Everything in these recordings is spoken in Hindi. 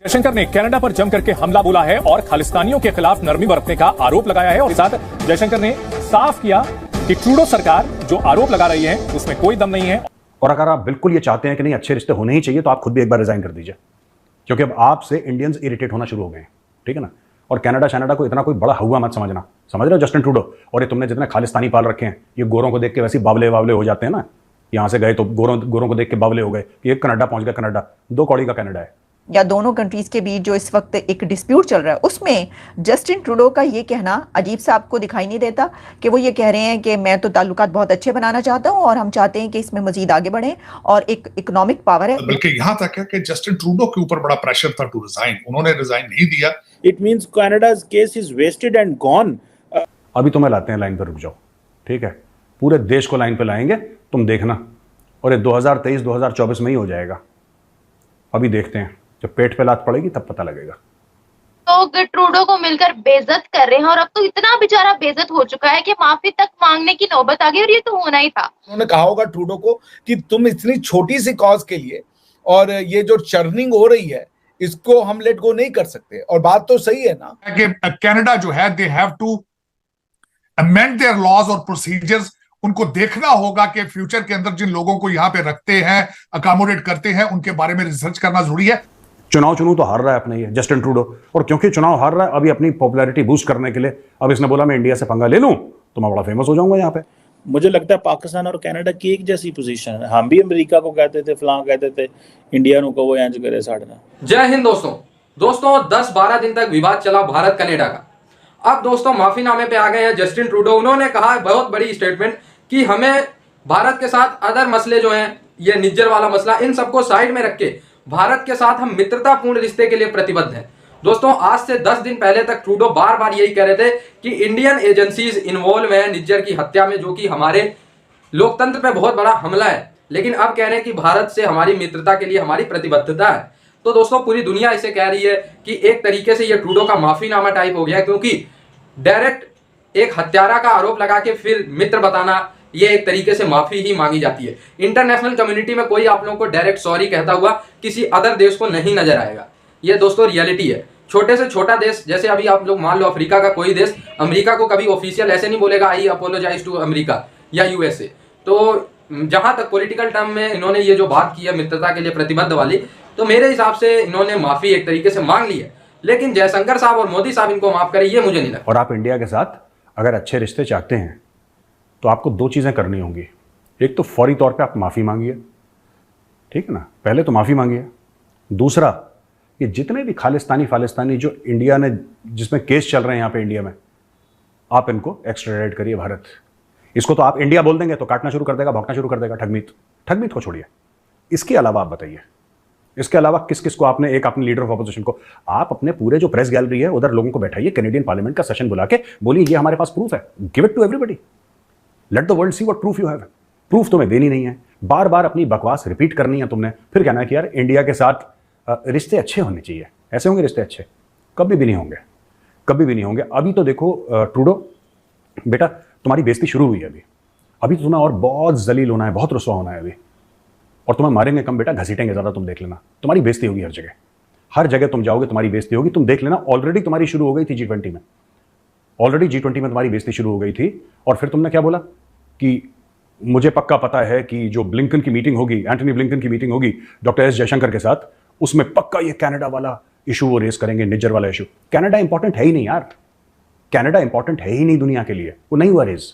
जयशंकर ने कनाडा पर जम करके हमला बोला है और खालिस्तानियों के खिलाफ नरमी बरतने का आरोप लगाया है। और साथ जयशंकर ने साफ किया कि ट्रूडो सरकार जो आरोप लगा रही है उसमें कोई दम नहीं है। और अगर आप बिल्कुल ये चाहते हैं कि नहीं अच्छे रिश्ते होने ही चाहिए तो आप खुद भी एक बार रिजाइन कर दीजिए, क्योंकि अब आपसे इंडियंस इरिटेट होना शुरू हो गए हैं, ठीक है ना। और कनाडा को इतना कोई बड़ा हुआ मत समझना, समझ रहे हो जस्टिन ट्रूडो। और ये तुमने जितने खालिस्तानी पाल रखे हैं, ये गोरों को देख के वैसे बावले हो जाते हैं ना, यहाँ से गए तो गोरों को देख के बावले हो गए कि ये कनाडा पहुंच गया। कनाडा 2 कौड़ी का कनाडा है। या दोनों कंट्रीज के बीच जो इस वक्त एक डिस्प्यूट चल रहा है उसमें जस्टिन ट्रूडो का ये कहना अजीब सा आपको दिखाई नहीं देता कि वो ये कह रहे हैं कि मैं तो ताल्लुकात बहुत अच्छे बनाना चाहता हूं और हम चाहते हैं कि इसमें मजीद आगे बढ़ें और एक इकोनॉमिक पावर है। बल्कि यहाँ तक है कि जस्टिन ट्रूडो के ऊपर बड़ा प्रेशर था टू रिजाइन, उन्होंने रिजाइन नहीं दिया। It means Canada's case is wasted and gone. अभी तुम्हें लाते हैं लाइन पर, रुक जाओ, ठीक है। पूरे देश को लाइन पे लाएंगे, तुम देखना। और ये 2023-2024 में ही हो जाएगा। अभी देखते हैं, जब पेट पे लात पड़ेगी तब पता लगेगा। लोग ट्रूडो को मिलकर बेइज्जत कर रहे हैं और अब तो इतना बेचारा बेइज्जत हो चुका है कि माफी तक मांगने की नौबत आ गई और ये तो होना ही था। उन्होंने कहा होगा ट्रूडो को कि तुम इतनी छोटी सी कॉज के लिए और ये जो चर्निंग हो रही है इसको हम लेट गो नहीं कर सकते। और बात तो सही है ना कि कनाडा जो है they have to amend their laws और प्रोसीजर्स। उनको देखना होगा कि फ्यूचर के अंदर जिन लोगों को यहाँ पे रखते हैं, अकोमोडेट करते हैं, उनके बारे में रिसर्च करना जरूरी है। चुनाव तो हार रहा है अपने ये जस्टिन ट्रूडो, और क्योंकि चुनाव हार रहा है अभी अपनी पॉपुलैरिटी बूस्ट करने के लिए अब इसने बोला मैं इंडिया से पंगा ले लूं तो मैं बड़ा फेमस हो जाऊंगा यहाँ पे। मुझे लगता है पाकिस्तान और कनाडा की एक जैसी पोजीशन है। हम भी अमेरिका को कहते थे, फलां कहते थे, इंडिया को वो इंज करे साड़ना। जय हिंद दोस्तों 10-12 दिन तक विवाद चला भारत कनाडा का। अब दोस्तों माफीनामे पे आ गए हैं जस्टिन ट्रूडो। उन्होंने कहा बहुत बड़ी स्टेटमेंट कि हमें भारत के साथ अदर मसले जो हैं, ये निज्जर वाला मसला, इन सबको साइड में रख के भारत के साथ हम मित्रतापूर्ण रिश्ते के लिए प्रतिबद्ध हैं। दोस्तों आज से 10 दिन पहले तक ट्रूडो बार बार यही कह रहे थे कि इंडियन एजेंसीज इन्वॉल्व हैं निज्जर की हत्या में, जो कि हमारे लोकतंत्र पे बहुत बड़ा हमला है। लेकिन अब कह रहे हैं कि भारत से हमारी मित्रता के लिए हमारी प्रतिबद्धता है। तो दोस्तों पूरी दुनिया इसे कह रही है कि एक तरीके से ये ट्रूडो का माफीनामा टाइप हो गया है, क्योंकि डायरेक्ट एक हत्यारा का आरोप लगा के फिर मित्र बताना, ये एक तरीके से माफी ही मांगी जाती है। इंटरनेशनल कम्युनिटी में कोई आप लोगों को डायरेक्ट सॉरी कहता हुआ किसी अदर देश को नहीं नजर आएगा। ये दोस्तों रियलिटी है। छोटे से छोटा देश, जैसे अभी आप लोग मान लो अफ्रीका का कोई देश, अमेरिका को कभी ऑफिशियल ऐसे नहीं बोलेगा आई अपोलोजाइज टू अमेरिका या यूएसए। तो जहां तक पॉलिटिकल टर्म में इन्होंने ये जो बात की है मित्रता के लिए प्रतिबद्ध वाली, तो मेरे हिसाब से इन्होंने माफी एक तरीके से मांग ली है। लेकिन जयशंकर साहब और मोदी साहब इनको माफ करें, ये मुझे नहीं लगता। और आप इंडिया के साथ अगर अच्छे रिश्ते चाहते हैं तो आपको 2 चीज़ें करनी होंगी। एक तो फौरी तौर पे आप माफ़ी मांगिए, ठीक है ना, पहले तो माफ़ी मांगिए। दूसरा, ये जितने भी खालिस्तानी जो इंडिया ने, जिसमें केस चल रहे हैं यहाँ पे इंडिया में, आप इनको एक्स्ट्राडाइट करिए भारत। इसको तो आप इंडिया बोल देंगे तो काटना शुरू कर देगा, भौंकना शुरू कर देगा। ठगमीत को छोड़िए। इसके अलावा आप बताइए, इसके अलावा किस किस को आपने, एक अपने लीडर ऑफ अपोजिशन को, आप अपने पूरे जो प्रेस गैलरी है उधर लोगों को बैठाइए, कैनेडियन पार्लियामेंट का सेशन बुला के बोलिए ये हमारे पास प्रूफ है, give it to everybody, let the world see what proof you have. Proof तुम्हें देनी नहीं है, बार बार अपनी बकवास रिपीट करनी है तुमने, फिर कहना है कि यार इंडिया के साथ रिश्ते अच्छे होने चाहिए। ऐसे होंगे रिश्ते अच्छे? कभी भी नहीं होंगे, कभी भी नहीं होंगे। अभी तो देखो ट्रूडो बेटा, तुम्हारी बेइज्जती शुरू हुई है अभी तो तुम्हें और बहुत जलील होना है, बहुत रुस्वा होना है अभी, और तुम्हें मारेंगे कम बेटा, घसीटेंगे ज़्यादा। तुम देख लेना, तुम्हारी बेइज्जती होगी हर जगह तुम जाओगे तुम्हारी बेइज्जती होगी। तुम देख लेना, ऑलरेडी तुम्हारी शुरू हो गई थी G20 में, ऑलरेडी G20 में तुम्हारी बेइज्जती शुरू हो गई थी। और फिर तुमने क्या बोला कि मुझे पक्का पता है कि जो ब्लिंकन की मीटिंग होगी, एंटनी ब्लिंकन की मीटिंग होगी डॉक्टर एस जयशंकर के साथ, उसमें पक्का ये कनाडा वाला इशू वो रेस करेंगे, निज्जर वाला इशू। कनाडा इंपॉर्टेंट है ही नहीं यार, कनाडा इंपॉर्टेंट है ही नहीं दुनिया के लिए। वो नहीं हुआ रेस,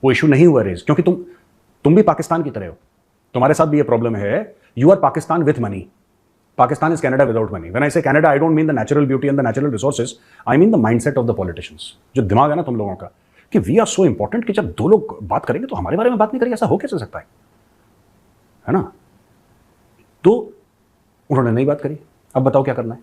वो इशू नहीं हुआ रेस, क्योंकि तुम भी पाकिस्तान की तरह हो, तुम्हारे साथ भी ये प्रॉब्लम है। You are Pakistan with money, Pakistan is Canada without money. When I say Canada, I don't mean the natural beauty and the natural resources, I mean the mindset of the politicians. जो दिमाग है ना तुम लोगों का कि वी आर सो इंपॉर्टेंट कि जब 2 लोग बात करेंगे तो हमारे बारे में बात नहीं करेंगे, ऐसा हो कैसे सकता है ना। तो उन्होंने नहीं बात करी, अब बताओ क्या करना है।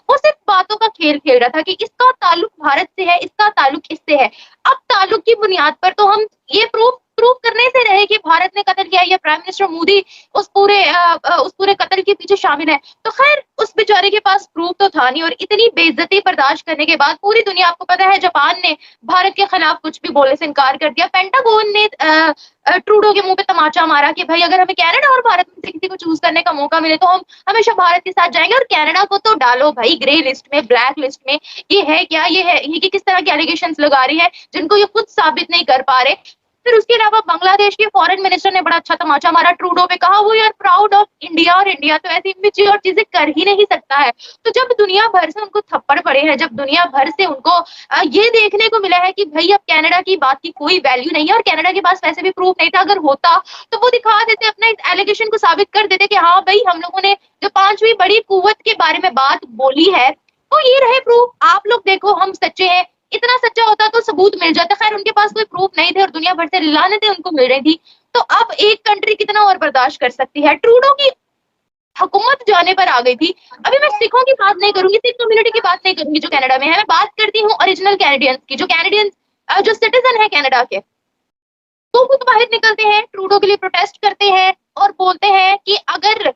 वो सिर्फ बातों का खेल खेल रहा था कि इसका ताल्लुक भारत से है, इसका ताल्लुक इससे है। अब ताल्लुक की बुनियाद पर तो हम ये प्रूफ प्रूव करने से रहे कि भारत ने कत्ल किया या प्राइम मिनिस्टर मोदी उस पूरे कत्ल के पीछे शामिल है, तो खैर उस बेचारे के पास प्रूफ तो था नहीं। और इतनी बेइज्जती बर्दाश्त करने के बाद पूरी दुनिया, आपको पता है जापान ने भारत के खिलाफ कुछ भी बोलने से इनकार कर दिया, पेंटागन ने ट्रूडो के मुंह पे तमाचा मारा कि भाई अगर हमें कनाडा और भारत में से किसी को चूज करने का मौका मिले तो हम हमेशा भारत के साथ जाएंगे, और कनाडा को तो डालो भाई ग्रे लिस्ट में, ब्लैक लिस्ट में। ये है क्या, ये कि किस तरह के एलिगेशंस लगा रही है जिनको ये खुद साबित नहीं कर पा रहे। फिर उसके अलावा बांग्लादेश के फॉरेन मिनिस्टर ने बड़ा अच्छा तमाचा मारा ट्रूडो पे, कहा वो यार प्राउड ऑफ इंडिया, और इंडिया तो ऐसी इमेच्योर चीजें कर ही नहीं सकता है। तो जब दुनिया भर से उनको थप्पड़ पड़े हैं, जब दुनिया भर से उनको ये देखने को मिला है कि भाई अब कनाडा की बात की कोई वैल्यू नहीं है, और कनाडा के पास वैसे भी प्रूफ नहीं था, अगर होता तो वो दिखा देते, अपना इस एलिगेशन को साबित कर देते कि हाँ भाई हम लोगों ने जो 5वीं बड़ी कुव्वत के बारे में बात बोली है तो ये रहे प्रूफ, आप लोग देखो हम सच्चे हैं। इतना सच्चा होता तो सबूत मिल जाता, खैर उनके पास कोई प्रूफ नहीं थे और दुनिया भर से लानतें उनको मिल रही थी। तो अब एक कंट्री कितना और बर्दाश्त कर सकती है। ट्रूडो की हुकूमत जाने पर आ गई थी। अभी मैं सिखों की बात नहीं करूंगी, सिख कम्युनिटी की बात नहीं करूंगी जो कनाडा में है, मैं बात करती हूँ ओरिजिनल कैनेडियंस की, जो कैनेडियंस जो सिटीजन है कनाडा के, तो खुद बाहर निकलते हैं, ट्रूडो के लिए प्रोटेस्ट करते हैं और बोलते हैं कि अगर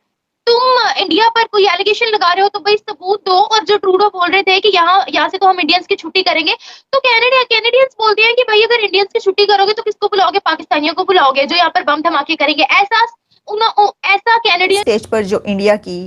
तुम इंडिया पर कोई एलिगेशन लगा रहे हो तो भाई सबूत दो। और जो ट्रूडो बोल रहे थे कि यहाँ से तो हम इंडियंस की छुट्टी करेंगे, तो कैनेडियंस बोलते हैं कि भाई अगर इंडियंस की छुट्टी करोगे तो किसको बुलाओगे, पाकिस्तानियों को बुलाओगे जो यहाँ पर बम धमाके करेंगे। ऐसा कैनेडियन स्टेज पर जो इंडिया की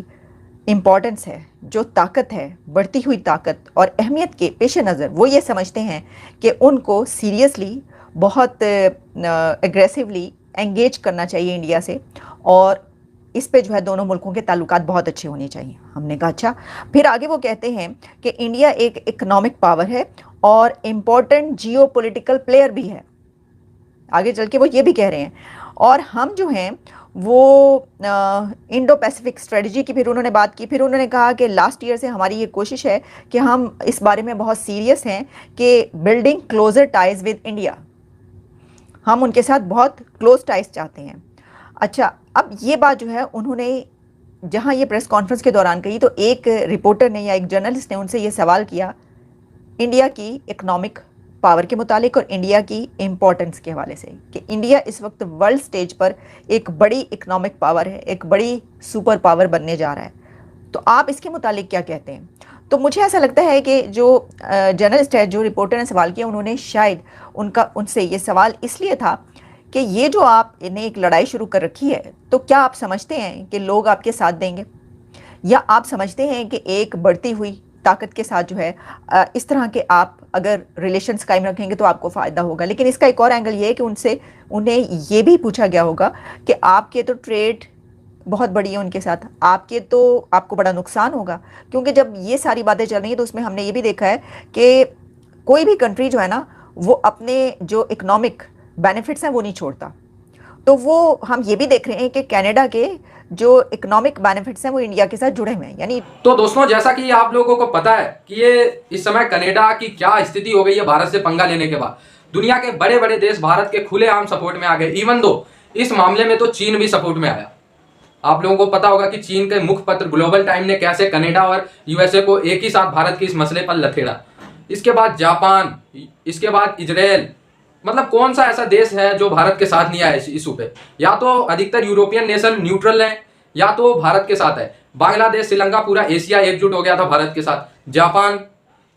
इम्पोर्टेंस है, जो ताकत है, बढ़ती हुई ताकत और अहमियत के पेश नज़र वो ये समझते हैं कि उनको सीरियसली बहुत एग्रेसिवली एंगेज करना चाहिए इंडिया से, और इस पे जो है दोनों मुल्कों के ताल्लुकात बहुत अच्छे होने चाहिए। हमने कहा अच्छा। फिर आगे वो कहते हैं कि इंडिया एक इकोनॉमिक पावर है और इम्पोर्टेंट जियोपॉलिटिकल प्लेयर भी है। आगे चल के वो ये भी कह रहे हैं, और हम जो हैं वो इंडो पैसिफिक स्ट्रेटजी की फिर उन्होंने बात की। फिर उन्होंने कहा कि लास्ट ईयर से हमारी ये कोशिश है कि हम इस बारे में बहुत सीरियस हैं कि building closer ties with India, हम उनके साथ बहुत क्लोज टाइज चाहते हैं। अच्छा, अब ये बात जो है उन्होंने जहाँ ये प्रेस कॉन्फ्रेंस के दौरान कही, तो एक रिपोर्टर ने या एक जर्नलिस्ट ने उनसे ये सवाल किया इंडिया की इकोनॉमिक पावर के मुतालिक और इंडिया की इम्पोर्टेंस के हवाले से, कि इंडिया इस वक्त वर्ल्ड स्टेज पर एक बड़ी इकोनॉमिक पावर है, एक बड़ी सुपर पावर बनने जा रहा है, तो आप इसके मुतालिक क्या कहते हैं। तो मुझे ऐसा लगता है कि जो जर्नलिस्ट है, जो रिपोर्टर ने सवाल किया, उन्होंने शायद उनसे ये सवाल इसलिए था कि ये जो आपने एक लड़ाई शुरू कर रखी है, तो क्या आप समझते हैं कि लोग आपके साथ देंगे, या आप समझते हैं कि एक बढ़ती हुई ताकत के साथ जो है इस तरह के आप अगर रिलेशंस कायम रखेंगे तो आपको फ़ायदा होगा। लेकिन इसका एक और एंगल ये है कि उन्हें ये भी पूछा गया होगा कि आपके तो ट्रेड बहुत बड़ी है उनके साथ, आपको बड़ा नुकसान होगा, क्योंकि जब ये सारी बातें चल रही हैं तो उसमें हमने ये भी देखा है कि कोई भी कंट्री जो है ना वो अपने जो इकोनॉमिक बेनिफिट्स हैं वो नहीं छोड़ता। तो वो हम ये भी देख रहे हैं कि कनाडा के जो इकोनॉमिक बेनिफिट्स हैं वो इंडिया के साथ जुड़े हुए हैं। यानी तो दोस्तों, जैसा कि आप लोगों को पता है कि ये इस समय कनाडा की क्या स्थिति हो गई है भारत से पंगा लेने के बाद, दुनिया के बड़े बड़े देश भारत के खुलेआम सपोर्ट में आ गए। इवन दो इस मामले में तो चीन भी सपोर्ट में आया। आप लोगों को पता होगा कि चीन के मुखपत्र ग्लोबल टाइम ने कैसे कनाडा और यूएसए को एक ही साथ भारत के इस मसले पर लथेड़ा। इसके बाद जापान, इसके बाद इजराइल, मतलब कौन सा ऐसा देश है जो भारत के साथ नहीं आया इस इशू पे। या तो अधिकतर यूरोपियन नेशन न्यूट्रल है या तो भारत के साथ है। बांग्लादेश, श्रीलंका, पूरा एशिया एकजुट हो गया था भारत के साथ। जापान,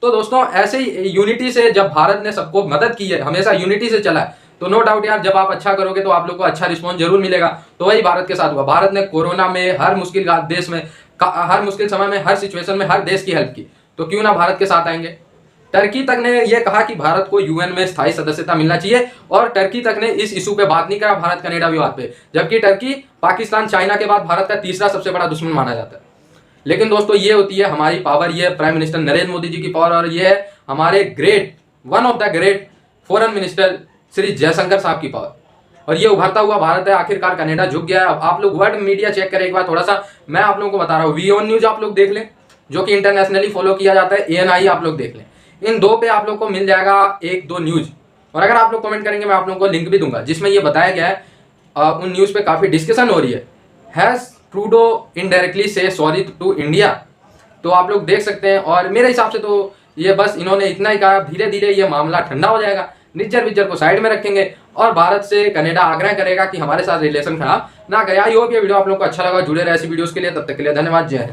तो दोस्तों ऐसे ही यूनिटी से जब भारत ने सबको मदद की है, हमेशा यूनिटी से चला है, तो नो डाउट यार जब आप अच्छा करोगे तो आप लोग को अच्छा रिस्पॉन्स जरूर मिलेगा। तो वही भारत के साथ हुआ। भारत ने कोरोना में, हर मुश्किल देश में, हर मुश्किल समय में, हर सिचुएशन में हर देश की हेल्प की, तो क्यों ना भारत के साथ आएंगे। टर्की तक ने यह कहा कि भारत को यूएन में स्थायी सदस्यता मिलना चाहिए, और टर्की तक ने इस इशू पे बात नहीं करा भारत कनाडा विवाद पे, जबकि टर्की पाकिस्तान, चाइना के बाद भारत का तीसरा सबसे बड़ा दुश्मन माना जाता है। लेकिन दोस्तों ये होती है हमारी पावर, ये प्राइम मिनिस्टर नरेंद्र मोदी जी की पावर, और ये है हमारे one of the great foreign minister Shri Jaishankar साहब की पावर, और ये उभरता हुआ भारत है। आखिरकार कनाडा झुक गया है। आप लोग वर्ल्ड मीडिया चेक करें एक बार थोड़ा सा, मैं आप लोगों को बता रहा हूँ। वी-ऑन न्यूज आप लोग देख लें, जो कि इंटरनेशनली फॉलो किया जाता है। ANI आप लोग देख लें, इन दो पे आप लोग को मिल जाएगा 1-2 न्यूज। और अगर आप लोग कमेंट करेंगे मैं आप लोगों को लिंक भी दूंगा जिसमें ये बताया गया है। उन न्यूज पे काफी डिस्कशन हो रही है। हैज ट्रूडो इनडायरेक्टली से सॉरी टू इंडिया, तो आप लोग देख सकते हैं। और मेरे हिसाब से तो ये बस इन्होंने इतना ही कहा, धीरे धीरे ये मामला ठंडा हो जाएगा। निज्जर विज्जर को साइड में रखेंगे और भारत से कनाडा आग्रह करेगा कि हमारे साथ रिलेशन खराब ना करे। आई होप ये वीडियो आप लोगों को अच्छा लगा। जुड़े रहे ऐसी वीडियोस के लिए, तब तक के लिए धन्यवाद। जय हिंद।